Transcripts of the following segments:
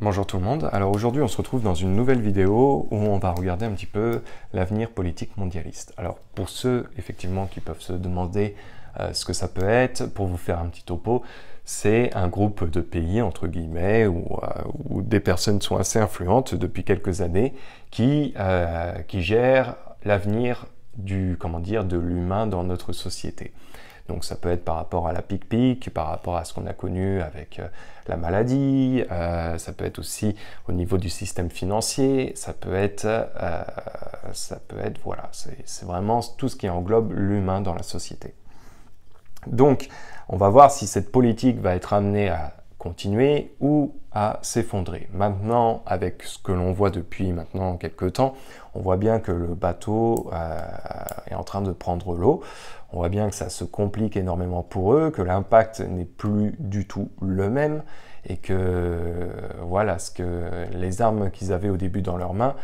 Bonjour tout le monde, alors aujourd'hui on se retrouve dans une nouvelle vidéo où on va regarder un petit peu l'avenir politique mondialiste. Alors pour ceux effectivement qui peuvent se demander ce que ça peut être, pour vous faire un petit topo, c'est un groupe de pays entre guillemets où des personnes sont assez influentes depuis quelques années qui gèrent l'avenir de l'humain dans notre société. Donc ça peut être par rapport à la pic-pic, par rapport à ce qu'on a connu avec la maladie, ça peut être aussi au niveau du système financier, ça peut être voilà, c'est vraiment tout ce qui englobe l'humain dans la société. Donc on va voir si cette politique va être amenée à continuer ou à s'effondrer. Maintenant, avec ce que l'on voit depuis maintenant quelques temps, on voit bien que le bateau est en train de prendre l'eau. On voit bien que ça se complique énormément pour eux, que l'impact n'est plus du tout le même et que voilà, les armes qu'ils avaient au début dans leurs mains,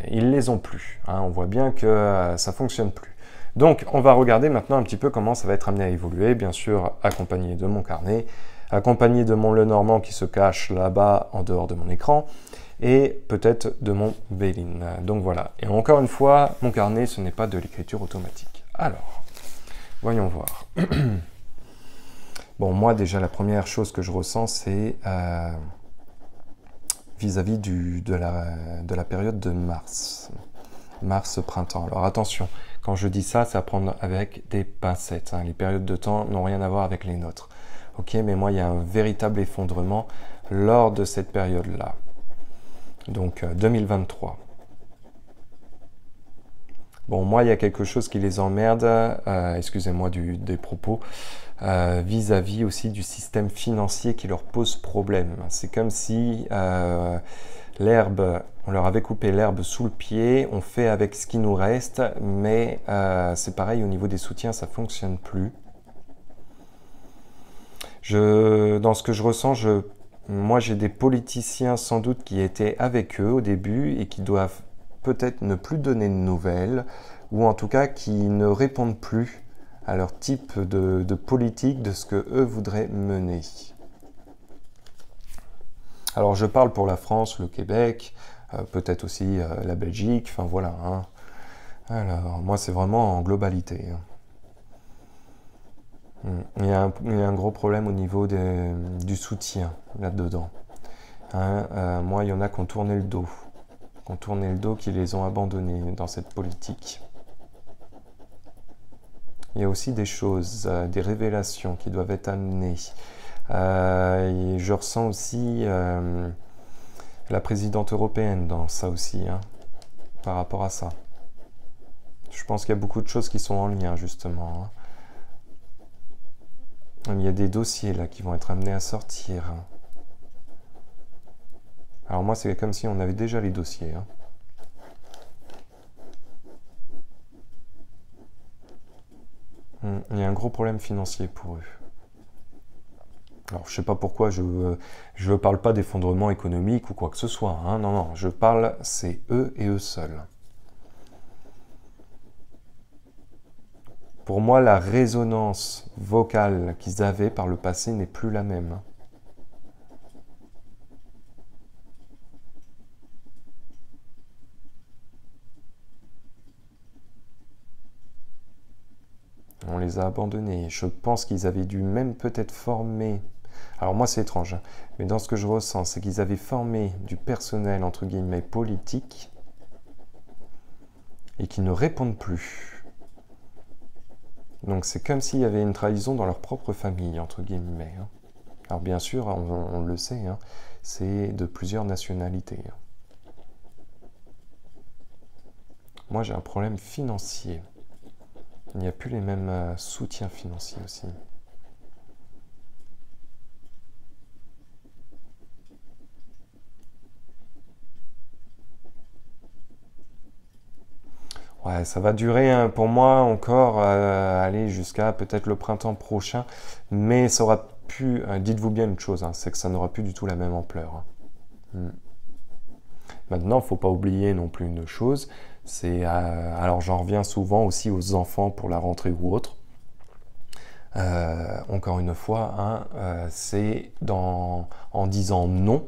ils les ont plus. Hein. On voit bien que ça fonctionne plus. Donc, on va regarder maintenant un petit peu comment ça va être amené à évoluer, bien sûr accompagné de mon carnet, accompagné de mon Lenormand qui se cache là-bas en dehors de mon écran, et peut-être de mon Béline. Donc voilà. Et encore une fois, mon carnet, ce n'est pas de l'écriture automatique. Alors, voyons voir. Bon, moi déjà, la première chose que je ressens, c'est vis-à-vis de la période de mars. Mars-printemps. Alors attention, quand je dis ça, c'est à prendre avec des pincettes. Hein. Les périodes de temps n'ont rien à voir avec les nôtres. Ok, mais moi, il y a un véritable effondrement lors de cette période-là. Donc 2023. Bon, moi, il y a quelque chose qui les emmerde, excusez-moi des propos, vis-à-vis aussi du système financier qui leur pose problème. C'est comme si on leur avait coupé l'herbe sous le pied, on fait avec ce qui nous reste, mais c'est pareil au niveau des soutiens, ça ne fonctionne plus. Dans ce que je ressens, moi j'ai des politiciens sans doute qui étaient avec eux au début et qui doivent peut-être ne plus donner de nouvelles, ou en tout cas qui ne répondent plus à leur type de politique, de ce que eux voudraient mener. Alors je parle pour la France, le Québec, peut-être aussi la Belgique, enfin voilà. Hein. Alors moi c'est vraiment en globalité. Il y a un gros problème au niveau du soutien là-dedans. Hein, moi il y en a qui ont tourné le dos. Qui les ont abandonnés dans cette politique. Il y a aussi des choses, des révélations qui doivent être amenées. Et je ressens aussi la présidente européenne dans ça aussi, hein, par rapport à ça. Je pense qu'il y a beaucoup de choses qui sont en lien, justement. Hein. Il y a des dossiers là qui vont être amenés à sortir. Alors moi, c'est comme si on avait déjà les dossiers. Hein. Il y a un gros problème financier pour eux. Alors, je ne sais pas pourquoi je ne parle pas d'effondrement économique ou quoi que ce soit. Hein. Non, non, je parle, c'est eux et eux seuls. Pour moi, la résonance vocale qu'ils avaient par le passé n'est plus la même. On les a abandonnés. Je pense qu'ils avaient dû même peut-être former... Alors moi c'est étrange, mais dans ce que je ressens, c'est qu'ils avaient formé du personnel, entre guillemets, politique, et qui ne répondent plus. Donc c'est comme s'il y avait une trahison dans leur propre famille, entre guillemets. Hein. Alors bien sûr, on le sait, hein, c'est de plusieurs nationalités. Hein. Moi j'ai un problème financier. Il n'y a plus les mêmes soutiens financiers aussi. Ouais, ça va durer hein, pour moi encore aller jusqu'à peut-être le printemps prochain, mais ça aura pu, dites-vous bien une chose, hein, c'est que ça n'aura plus du tout la même ampleur. Hein. Maintenant, il ne faut pas oublier non plus une chose, c'est, alors j'en reviens souvent aussi aux enfants pour la rentrée ou autre. Encore une fois, hein, c'est en disant non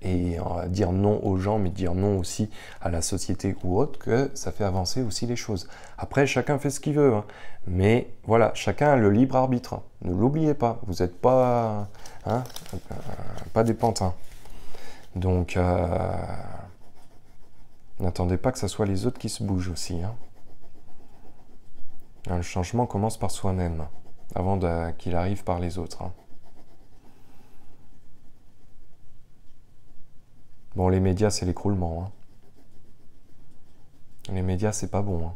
et dire non aux gens, mais dire non aussi à la société ou autre, que ça fait avancer aussi les choses. Après, chacun fait ce qu'il veut, hein. Mais voilà, chacun a le libre arbitre, hein. Ne l'oubliez pas, vous n'êtes pas, hein, pas des pantins. Donc, n'attendez pas que ce soit les autres qui se bougent aussi, hein. Le changement commence par soi-même, avant qu'il arrive par les autres, hein. Bon, les médias, c'est l'écroulement, hein. Les médias, c'est pas bon, hein.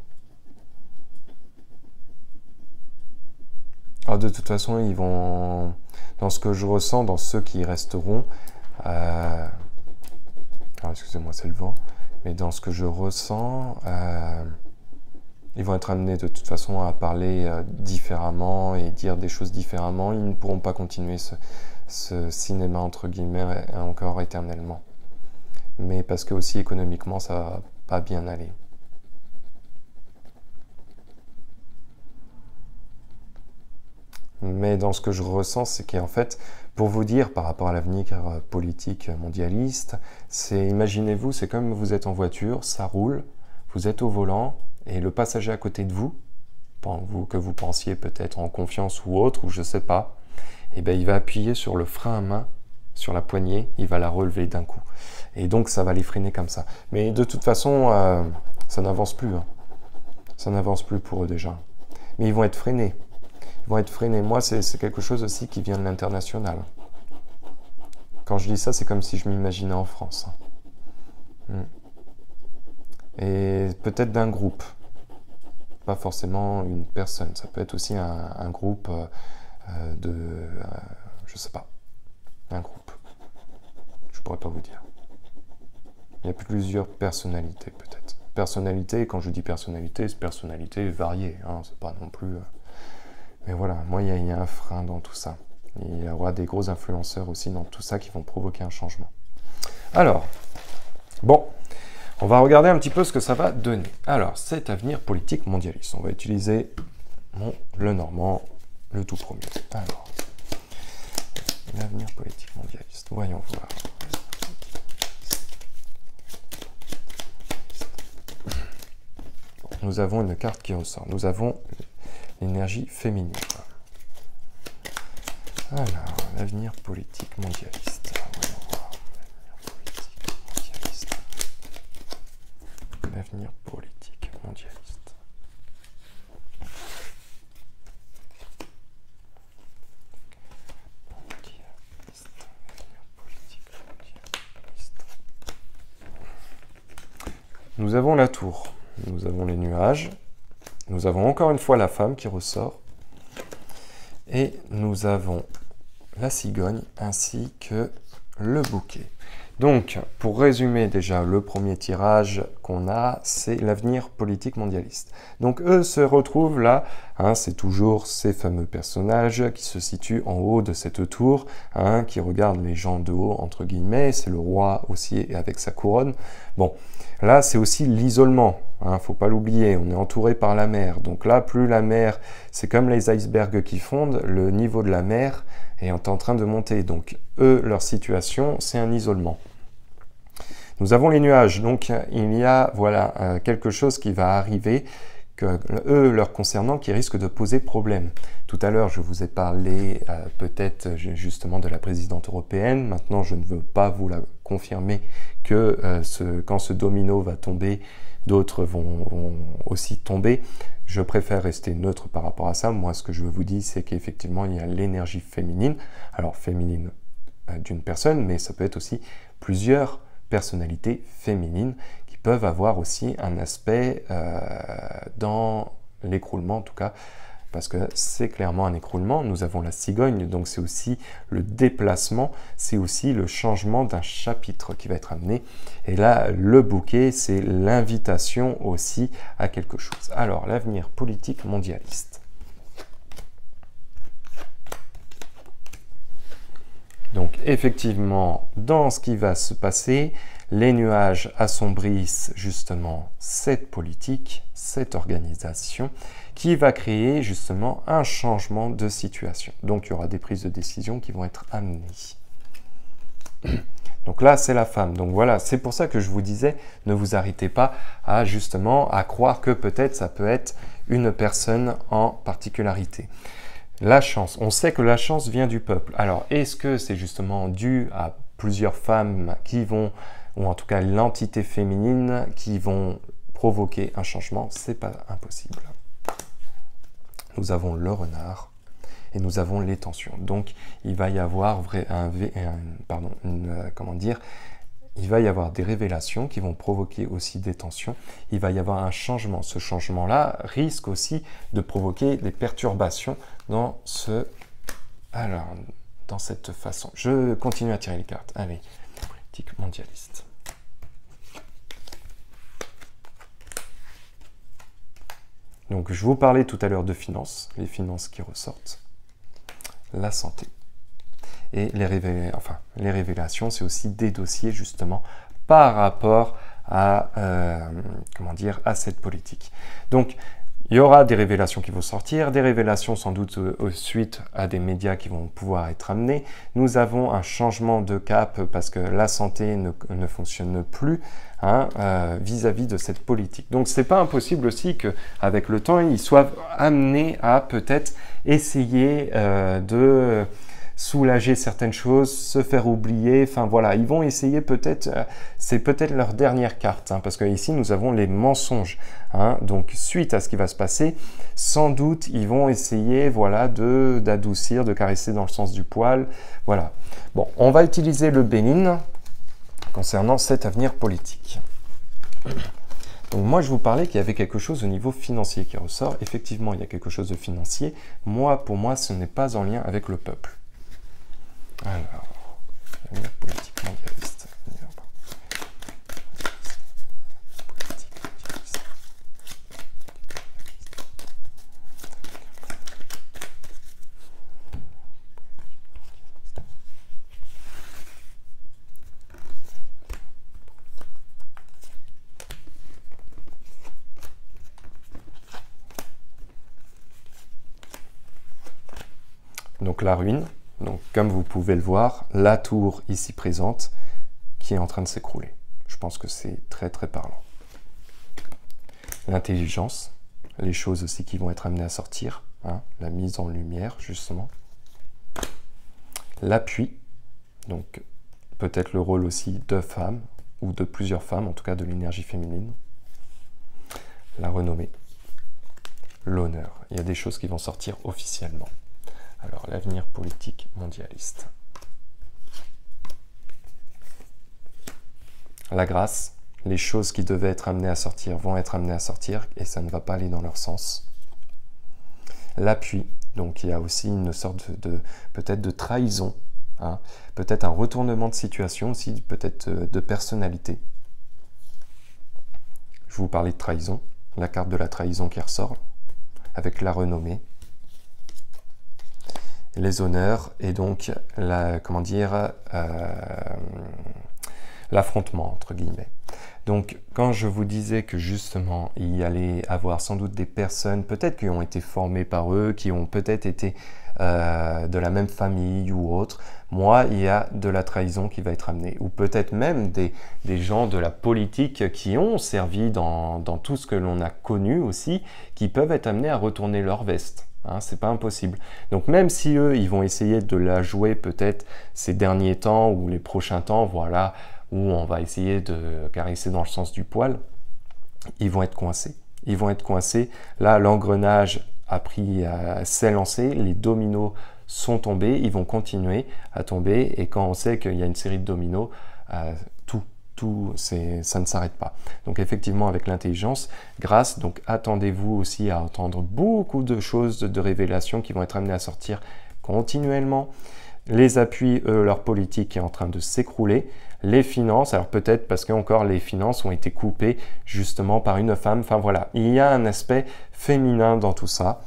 Alors, de toute façon, ils vont... Dans ce que je ressens, dans ceux qui resteront... Alors, excusez-moi, c'est le vent. Mais dans ce que je ressens... Ils vont être amenés de toute façon à parler différemment et dire des choses différemment. Ils ne pourront pas continuer ce cinéma, entre guillemets, encore éternellement. Mais parce que aussi économiquement, ça va pas bien aller. Mais dans ce que je ressens, c'est qu'en fait, pour vous dire par rapport à l'avenir politique mondialiste, c'est, imaginez-vous, c'est comme vous êtes en voiture, ça roule, vous êtes au volant, et le passager à côté de vous, que vous pensiez peut-être en confiance ou autre, ou je sais pas, et ben il va appuyer sur le frein à main, sur la poignée, il va la relever d'un coup. Et donc ça va les freiner comme ça. Mais de toute façon, ça n'avance plus, hein. Ça n'avance plus pour eux déjà. Mais ils vont être freinés. Ils vont être freinés. Moi, c'est quelque chose aussi qui vient de l'international. Quand je dis ça, c'est comme si je m'imaginais en France. Et peut-être d'un groupe. Pas forcément une personne. Ça peut être aussi un groupe je sais pas. Un groupe. Je pourrais pas vous dire. Il y a plusieurs personnalités peut-être. Personnalité, quand je dis personnalité, c'est personnalité variée, hein, c'est pas non plus... Mais voilà, moi il y a un frein dans tout ça. Il y aura des gros influenceurs aussi dans tout ça qui vont provoquer un changement. Alors, bon, on va regarder un petit peu ce que ça va donner. Alors, cet avenir politique mondialiste. On va utiliser le normand, le tout premier. Alors, l'avenir politique mondialiste. Voyons voir. Nous avons une carte qui ressort. Nous avons l'énergie féminine. Alors, l'avenir politique mondialiste. Voyons voir. L'avenir politique mondialiste. Nous avons la tour. Nous avons les nuages, nous avons encore une fois la femme qui ressort, et nous avons la cigogne ainsi que le bouquet. Donc, pour résumer déjà, le premier tirage qu'on a, c'est l'avenir politique mondialiste. Donc, eux se retrouvent là, hein, c'est toujours ces fameux personnages qui se situent en haut de cette tour, hein, qui regardent les gens de haut, entre guillemets, c'est le roi aussi avec sa couronne. Bon, là, c'est aussi l'isolement, hein, faut pas l'oublier, on est entouré par la mer. Donc là, plus la mer, c'est comme les icebergs qui fondent, le niveau de la mer est en train de monter. Donc, eux, leur situation, c'est un isolement. Nous avons les nuages, donc il y a voilà, quelque chose qui va arriver, que eux, leur concernant, qui risque de poser problème. Tout à l'heure, je vous ai parlé peut-être justement de la présidente européenne. Maintenant, je ne veux pas vous la confirmer que quand ce domino va tomber, d'autres vont aussi tomber. Je préfère rester neutre par rapport à ça. Moi, ce que je vous dis, c'est qu'effectivement, il y a l'énergie féminine. Alors, féminine d'une personne, mais ça peut être aussi plusieurs personnalités féminines qui peuvent avoir aussi un aspect dans l'écroulement, en tout cas, parce que c'est clairement un écroulement. Nous avons la cigogne, donc c'est aussi le déplacement, c'est aussi le changement d'un chapitre qui va être amené. Et là, le bouquet, c'est l'invitation aussi à quelque chose. Alors, l'avenir politique mondialiste. Donc, effectivement, dans ce qui va se passer, les nuages assombrissent justement cette politique, cette organisation, qui va créer justement un changement de situation. Donc, il y aura des prises de décision qui vont être amenées. Donc là, c'est la femme. Donc voilà, c'est pour ça que je vous disais, ne vous arrêtez pas à justement à croire que peut-être ça peut être une personne en particularité. La chance, on sait que la chance vient du peuple. Alors, est-ce que c'est justement dû à plusieurs femmes qui vont, ou en tout cas l'entité féminine, qui vont provoquer un changement? C'est pas impossible. Nous avons le renard et nous avons les tensions. Donc, il va y avoir il va y avoir des révélations qui vont provoquer aussi des tensions. Il va y avoir un changement. Ce changement-là risque aussi de provoquer des perturbations dans cette façon. Je continue à tirer les cartes. Allez, politique mondialiste. Donc, je vous parlais tout à l'heure de finances, les finances qui ressortent, la santé. Et les révélations, c'est aussi des dossiers justement par rapport à, à cette politique. Donc, il y aura des révélations qui vont sortir, des révélations sans doute suite à des médias qui vont pouvoir être amenés. Nous avons un changement de cap parce que la santé ne fonctionne plus vis-à-vis de cette politique. Donc, c'est pas impossible aussi qu'avec le temps, ils soient amenés à peut-être essayer de soulager certaines choses, se faire oublier, enfin voilà, ils vont essayer peut-être, c'est peut-être leur dernière carte, parce que ici nous avons les mensonges, donc suite à ce qui va se passer, sans doute ils vont essayer, voilà, d'adoucir, de caresser dans le sens du poil, voilà. Bon, on va utiliser le Bénin concernant cet avenir politique. Donc moi, je vous parlais qu'il y avait quelque chose au niveau financier qui ressort. Effectivement, il y a quelque chose de financier. Pour moi, ce n'est pas en lien avec le peuple. Alors, la politique mondialiste. Donc la ruine. Donc, comme vous pouvez le voir, la tour ici présente qui est en train de s'écrouler. Je pense que c'est très très parlant. L'intelligence, les choses aussi qui vont être amenées à sortir, la mise en lumière justement. L'appui, donc peut-être le rôle aussi de femmes ou de plusieurs femmes, en tout cas de l'énergie féminine. La renommée, l'honneur. Il y a des choses qui vont sortir officiellement. Alors, l'avenir politique mondialiste. La grâce, les choses qui devaient être amenées à sortir vont être amenées à sortir et ça ne va pas aller dans leur sens. L'appui, donc il y a aussi une sorte peut-être de trahison, peut-être un retournement de situation aussi, peut-être de personnalité. Je vous parlais de trahison, la carte de la trahison qui ressort, avec la renommée. Les honneurs et donc l'affrontement entre guillemets. Donc quand je vous disais que justement il y allait avoir sans doute des personnes peut-être qui ont été formées par eux, qui ont peut-être été de la même famille ou autre, moi il y a de la trahison qui va être amenée, ou peut-être même des gens de la politique qui ont servi dans tout ce que l'on a connu aussi, qui peuvent être amenés à retourner leur veste. C'est pas impossible. Donc même si eux, ils vont essayer de la jouer peut-être ces derniers temps ou les prochains temps, voilà, où on va essayer de caresser dans le sens du poil, ils vont être coincés. Ils vont être coincés. Là, l'engrenage s'est lancé, les dominos sont tombés, ils vont continuer à tomber. Et quand on sait qu'il y a une série de dominos, ça ne s'arrête pas. Donc effectivement, avec l'intelligence, grâce, donc attendez-vous aussi à entendre beaucoup de choses, de révélations qui vont être amenées à sortir continuellement. Les appuis, leur politique est en train de s'écrouler. Les finances, alors peut-être parce que encore les finances ont été coupées justement par une femme. Enfin voilà, il y a un aspect féminin dans tout ça.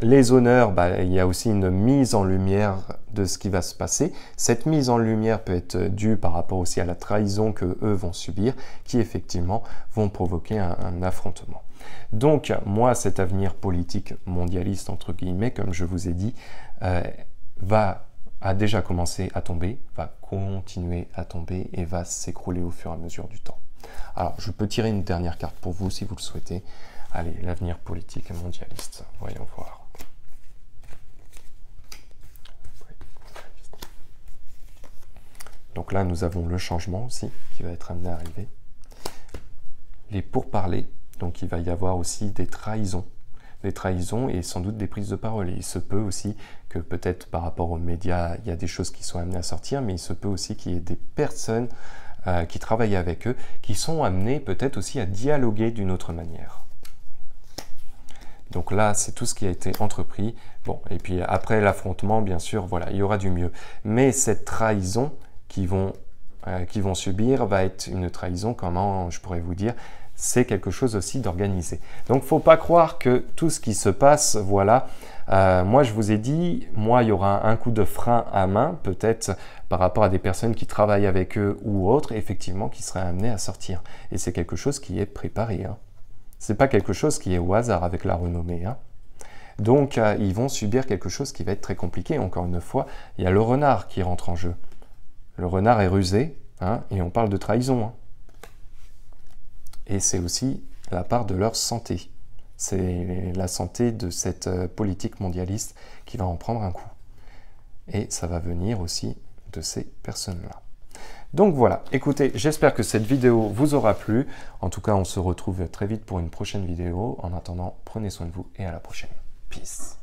Les honneurs, il y a aussi une mise en lumière de ce qui va se passer. Cette mise en lumière peut être due par rapport aussi à la trahison que eux vont subir, qui effectivement vont provoquer un affrontement. Donc moi, cet avenir politique mondialiste, entre guillemets, comme je vous ai dit, va a déjà commencé à tomber, va continuer à tomber et va s'écrouler au fur et à mesure du temps. Alors, je peux tirer une dernière carte pour vous si vous le souhaitez. Allez, l'avenir politique et mondialiste. Voyons voir. Donc là, nous avons le changement aussi qui va être amené à arriver. Les pourparlers, donc il va y avoir aussi des trahisons et sans doute des prises de parole. Et il se peut aussi que peut-être par rapport aux médias, il y a des choses qui sont amenées à sortir, mais il se peut aussi qu'il y ait des personnes qui travaillent avec eux, qui sont amenées peut-être aussi à dialoguer d'une autre manière. Donc là, c'est tout ce qui a été entrepris. Bon, et puis après l'affrontement, bien sûr, voilà, il y aura du mieux. Mais cette trahison qu'ils vont subir va être une trahison, comment je pourrais vous dire, c'est quelque chose aussi d'organisé. Donc, il ne faut pas croire que tout ce qui se passe, voilà, moi je vous ai dit, moi il y aura un coup de frein à main, peut-être par rapport à des personnes qui travaillent avec eux ou autres, effectivement, qui seraient amenées à sortir. Et c'est quelque chose qui est préparé. Hein. Ce n'est pas quelque chose qui est au hasard avec la renommée. Hein. Donc, ils vont subir quelque chose qui va être très compliqué. Encore une fois, il y a le renard qui rentre en jeu. Le renard est rusé, hein, et on parle de trahison. Hein. Et c'est aussi la part de leur santé. C'est la santé de cette politique mondialiste qui va en prendre un coup. Et ça va venir aussi de ces personnes-là. Donc voilà, écoutez, j'espère que cette vidéo vous aura plu. En tout cas, on se retrouve très vite pour une prochaine vidéo. En attendant, prenez soin de vous et à la prochaine. Peace.